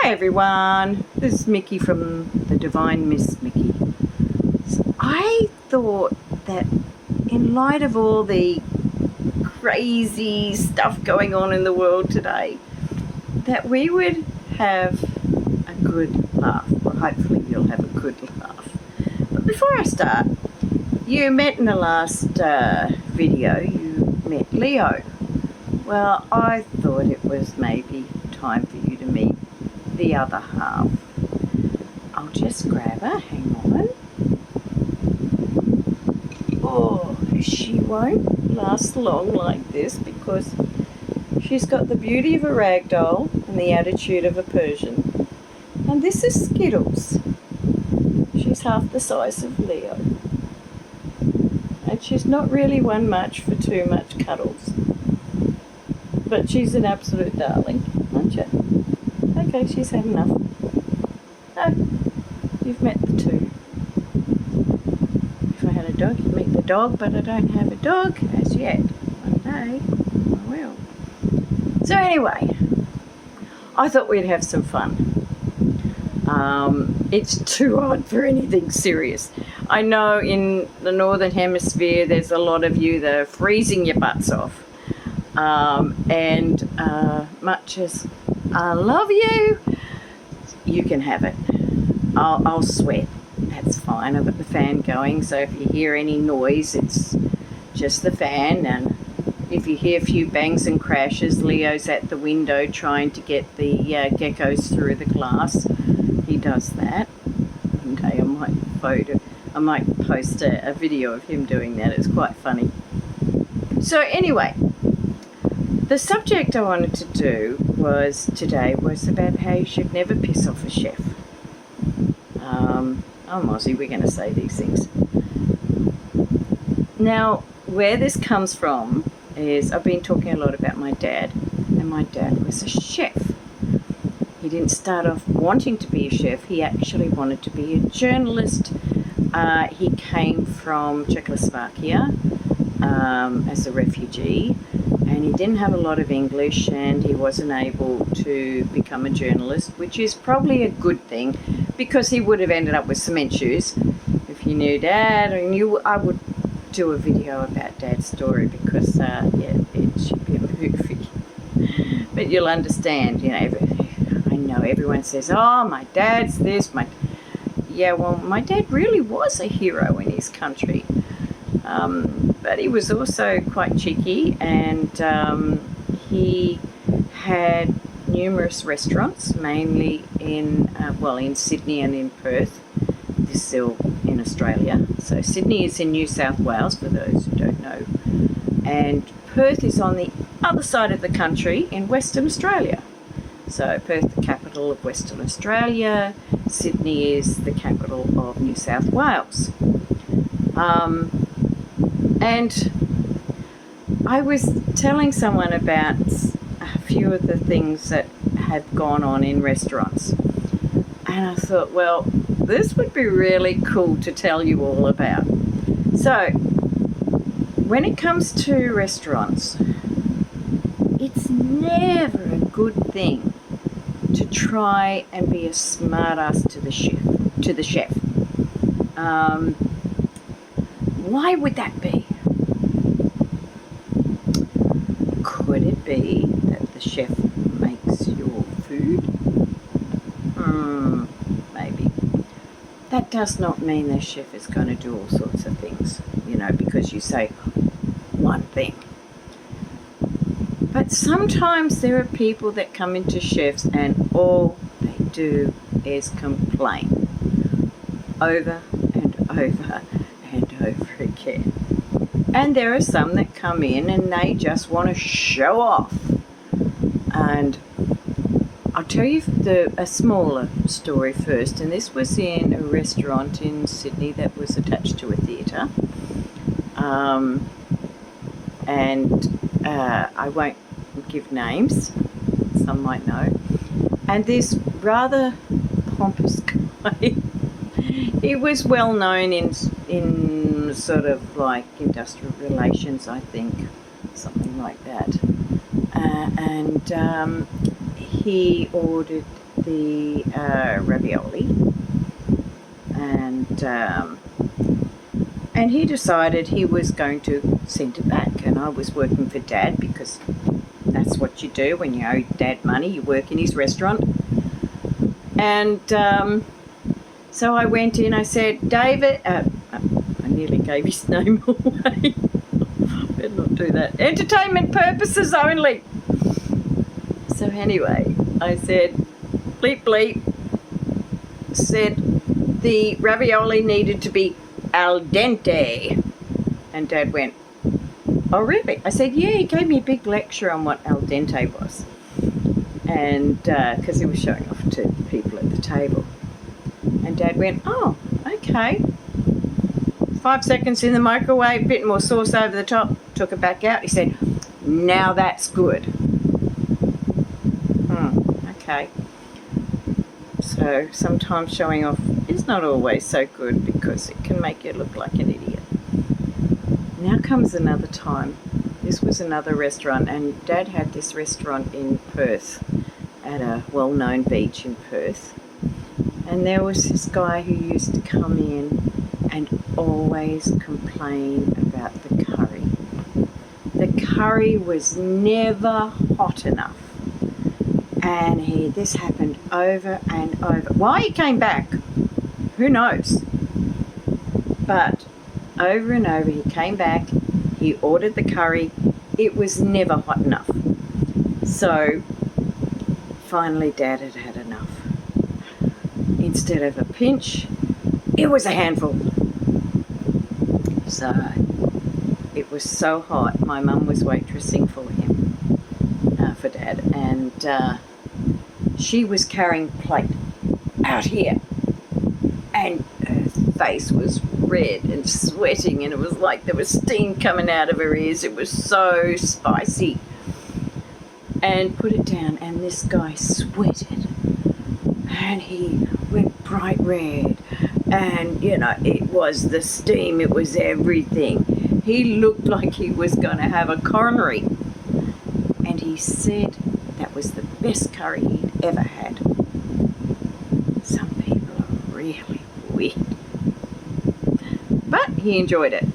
Hi everyone, this is Mickey from the Divine Miss Mickey. So I thought that in light of all the crazy stuff going on in the world today, that we would have a good laugh. Well, hopefully you'll have a good laugh. But before I start, you met in the last video, you met Leo. Well, I thought it was maybe time for you to meet the other half. I'll just grab her, hang on. Oh, she won't last long like this because she's got the beauty of a rag doll and the attitude of a Persian. And this is Skittles. She's half the size of Leo. And she's not really one much for too much cuddles. But she's an absolute darling, aren't you? Okay, she's had enough. Oh, you've met the two. If I had a dog, you'd meet the dog, but I don't have a dog as yet. One day, I will. So anyway, I thought we'd have some fun. It's too hot for anything serious. I know in the Northern Hemisphere there's a lot of you that are freezing your butts off. Much as I love you, you can have it. I'll sweat. That's fine. I've got the fan going, so if you hear any noise, it's just the fan. And if you hear a few bangs and crashes, Leo's at the window trying to get the geckos through the glass. He does that. Okay, I might post a video of him doing that. It's quite funny. So anyway, the subject I wanted to do today was about how you should never piss off a chef. I'm Aussie, we're going to say these things. Now, where this comes from is I've been talking a lot about my dad, and my dad was a chef. He didn't start off wanting to be a chef, he actually wanted to be a journalist. He came from Czechoslovakia as a refugee, and he didn't have a lot of English, and he wasn't able to become a journalist, which is probably a good thing because he would have ended up with cement shoes. If you knew Dad, I would do a video about Dad's story because yeah, it should be a movie. But you'll understand, you know, I know everyone says, oh, my dad's this, yeah, well, my dad really was a hero in his country. But he was also quite cheeky, and he had numerous restaurants, mainly in Sydney and in Perth. This is still in Australia. So Sydney is in New South Wales, for those who don't know. And Perth is on the other side of the country in Western Australia. So Perth, the capital of Western Australia. Sydney is the capital of New South Wales. And I was telling someone about a few of the things that had gone on in restaurants. And I thought, well, this would be really cool to tell you all about. So, when it comes to restaurants, it's never a good thing to try and be a smart-ass to the chef. Why would that be? Could it be that the chef makes your food? Maybe. That does not mean the chef is going to do all sorts of things, you know, because you say one thing. But sometimes there are people that come into chefs and all they do is complain over and over and over again. And there are some that come in and they just want to show off. And I'll tell you a smaller story first, and this was in a restaurant in Sydney that was attached to a theatre. I won't give names, some might know. And this rather pompous guy, he was well known in sort of like industrial relations, I think, something like that. He ordered the ravioli, and he decided he was going to send it back. And I was working for Dad, because that's what you do when you owe Dad money. You work in his restaurant. And so I went in. I said, David, I nearly gave his name away. Better not do that. Entertainment purposes only. So anyway, I said, bleep bleep, said the ravioli needed to be al dente. And Dad went, oh really? I said, yeah, he gave me a big lecture on what al dente was. And because he was showing off to people at the table. And Dad went, oh, okay. 5 seconds in the microwave, bit more sauce over the top, took it back out. He said, now that's good. Okay. So sometimes showing off is not always so good, because it can make you look like an idiot. Now comes another time. This was another restaurant, and Dad had this restaurant in Perth, at a well-known beach in Perth. And there was this guy who used to come in and always complain about the curry. The curry was never hot enough. And this happened over and over. Why he came back, who knows? But over and over he came back, he ordered the curry, it was never hot enough. So finally Dad had had enough. Instead of a pinch, it was a handful. So it was so hot, my mum was waitressing for him, for Dad, and she was carrying a plate out here, and her face was red and sweating, and it was like there was steam coming out of her ears. It was so spicy. And put it down, and this guy sweated, and he went bright red, and you know, it was the steam, it was everything. He looked like he was going to have a coronary, and he said that was the best curry he'd ever had. Some people are really weird. But he enjoyed it.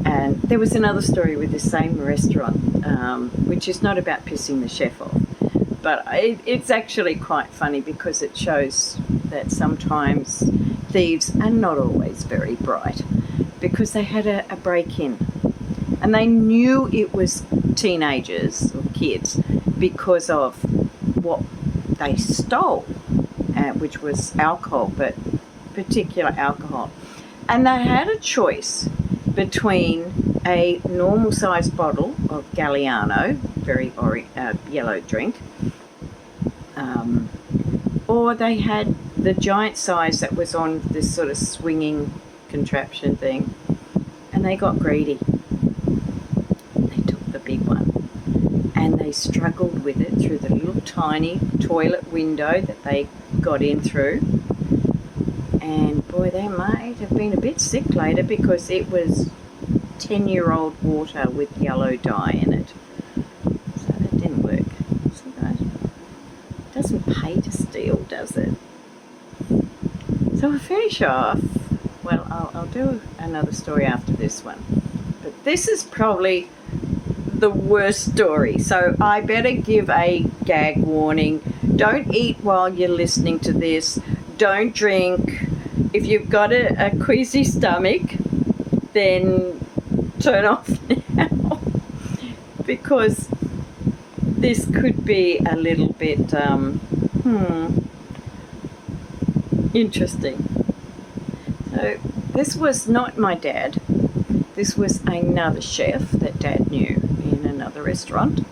And there was another story with the same restaurant, which is not about pissing the chef off, but it's actually quite funny, because it shows that sometimes thieves are not always very bright, because they had a break-in, and they knew it was teenagers or kids because of what they stole, which was alcohol, but particular alcohol. And they had a choice between a normal sized bottle of Galliano, very yellow drink, or they had the giant size that was on this sort of swinging contraption thing, and they got greedy. They took the big one, and they struggled with it through the little tiny toilet window that they got in through. And boy, they might have been a bit sick later, because it was 10-year-old water with yellow dye in it. So that didn't work. See guys, it doesn't pay to steal, does it? So we'll finish off. Well, I'll do another story after this one. But this is probably the worst story. So I better give a gag warning. Don't eat while you're listening to this. Don't drink. If you've got a queasy stomach, then turn off now, because this could be a little bit interesting. So this was not my dad. This was another chef that Dad knew in another restaurant,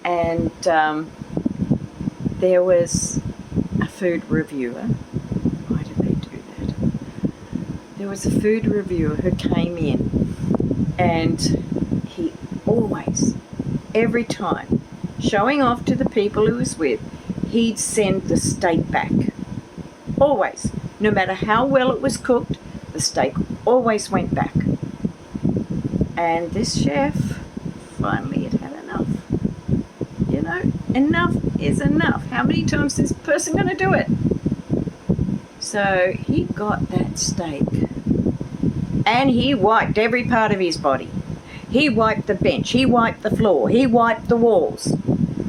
and there was a food reviewer. Why did they do that? There was a food reviewer who came in, and he always, every time, showing off to the people he was with, he'd send the steak back. Always. No matter how well it was cooked, the steak always went back. And this chef finally had had enough. You know, enough is enough. How many times is this person going to do it? So he got that steak and he wiped every part of his body. He wiped the bench, he wiped the floor, he wiped the walls.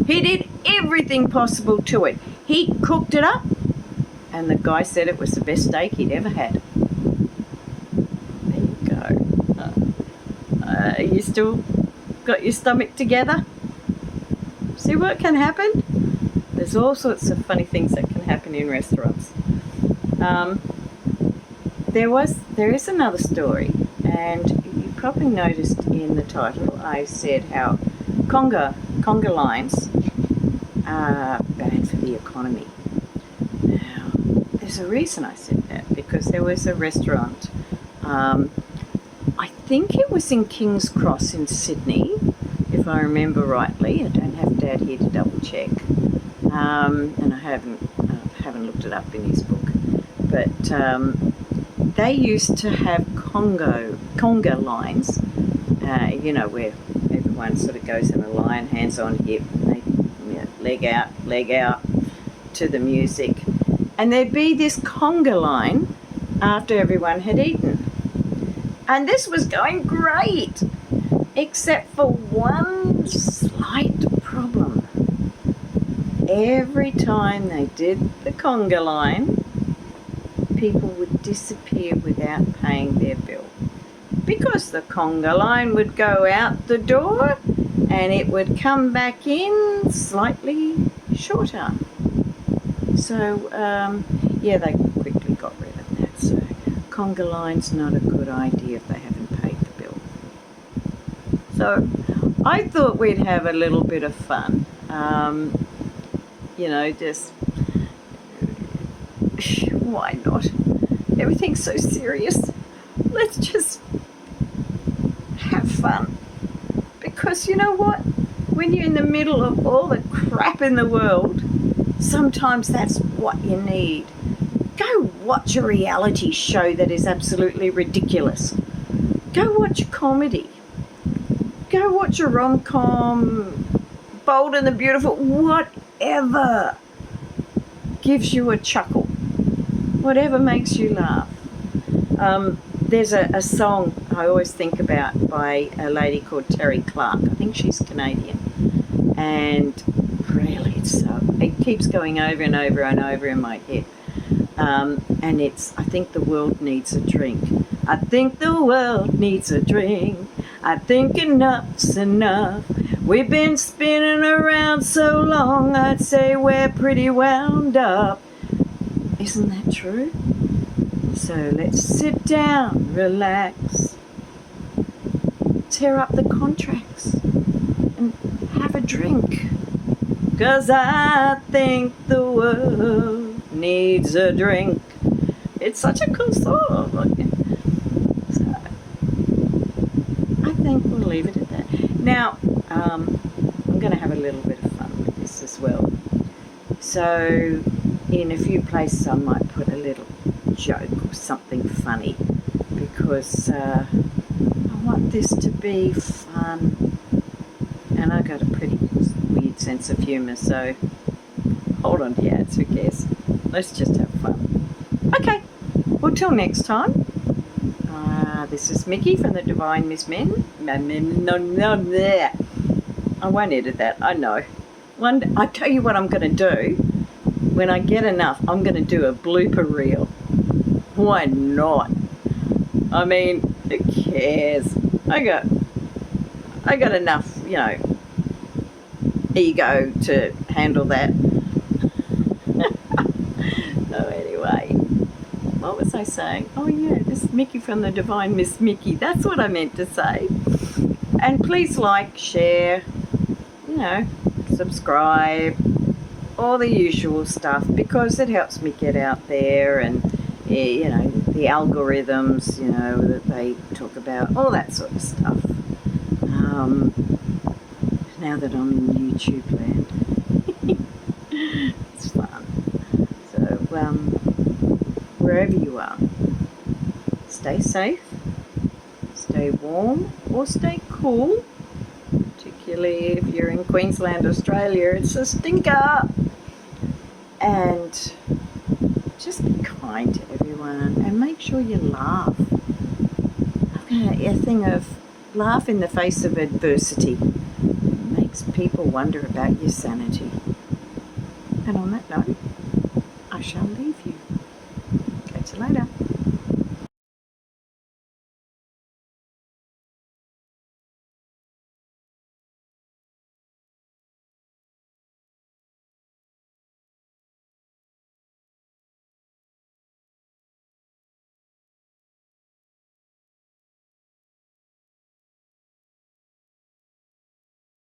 He did everything possible to it. He cooked it up, and the guy said it was the best steak he'd ever had. There you go. You still got your stomach together? See what can happen? There's all sorts of funny things that can happen in restaurants. There is another story, and you probably noticed in the title I said how conga lines are bad for the economy. Now, there's a reason I said that, because there was a restaurant, I think it was in King's Cross in Sydney, if I remember rightly. I don't have Dad here to double check, and I haven't looked it up in his book, but they used to have conga lines, you know, where everyone sort of goes in a line, hands on hip, they, you know, leg out to the music, and there'd be this conga line after everyone had eaten, and this was going great, except for one slight problem. Every time they did the conga line, people would disappear without paying their bill, because the conga line would go out the door and it would come back in slightly shorter. So yeah, they quickly got rid of that. So conga line's not a good idea if they haven't paid the bill. So I thought we'd have a little bit of fun, you know, just why not? Everything's so serious. Let's just have fun. Because you know what? When you're in the middle of all the crap in the world, sometimes that's what you need. Go watch a reality show that is absolutely ridiculous. Go watch a comedy. Go watch a rom-com, Bold and the Beautiful, whatever gives you a chuckle. Whatever makes you laugh. There's a song I always think about by a lady called Terri Clark. I think she's Canadian. And really, it keeps going over and over and over in my head. And it's, I think the world needs a drink. I think the world needs a drink. I think enough's enough. We've been spinning around so long, I'd say we're pretty wound up. Isn't that true? So let's sit down, relax, tear up the contracts, and have a drink. 'Cause I think the world needs a drink. It's such a cool song. So I think we'll leave it at that. Now, I'm going to have a little bit of fun with this as well. So in a few places I might put a little joke or something funny, because I want this to be fun, and I got a pretty weird sense of humour, so hold on to your hats, who cares? Let's just have fun. Okay, well, till next time, this is Mickey from the Divine Miss Men. I won't edit that, I know. I tell you what I'm going to do. When I get enough, I'm going to do a blooper reel. Why not? I mean, who cares? I got enough, you know, ego to handle that. So anyway, what was I saying? Oh yeah, this is Mickey from the Divine Miss Mickey. That's what I meant to say. And please like, share, you know, subscribe, all the usual stuff, because it helps me get out there, and you know, the algorithms, you know, that they talk about, all that sort of stuff. Now that I'm in YouTube land, it's fun. So wherever you are, stay safe, stay warm, or stay cool to particularly if you're in Queensland, Australia. It's a stinker. And just be kind to everyone and make sure you laugh. A thing of laugh in the face of adversity. It makes people wonder about your sanity. And on that note, I shall leave you. Catch you later.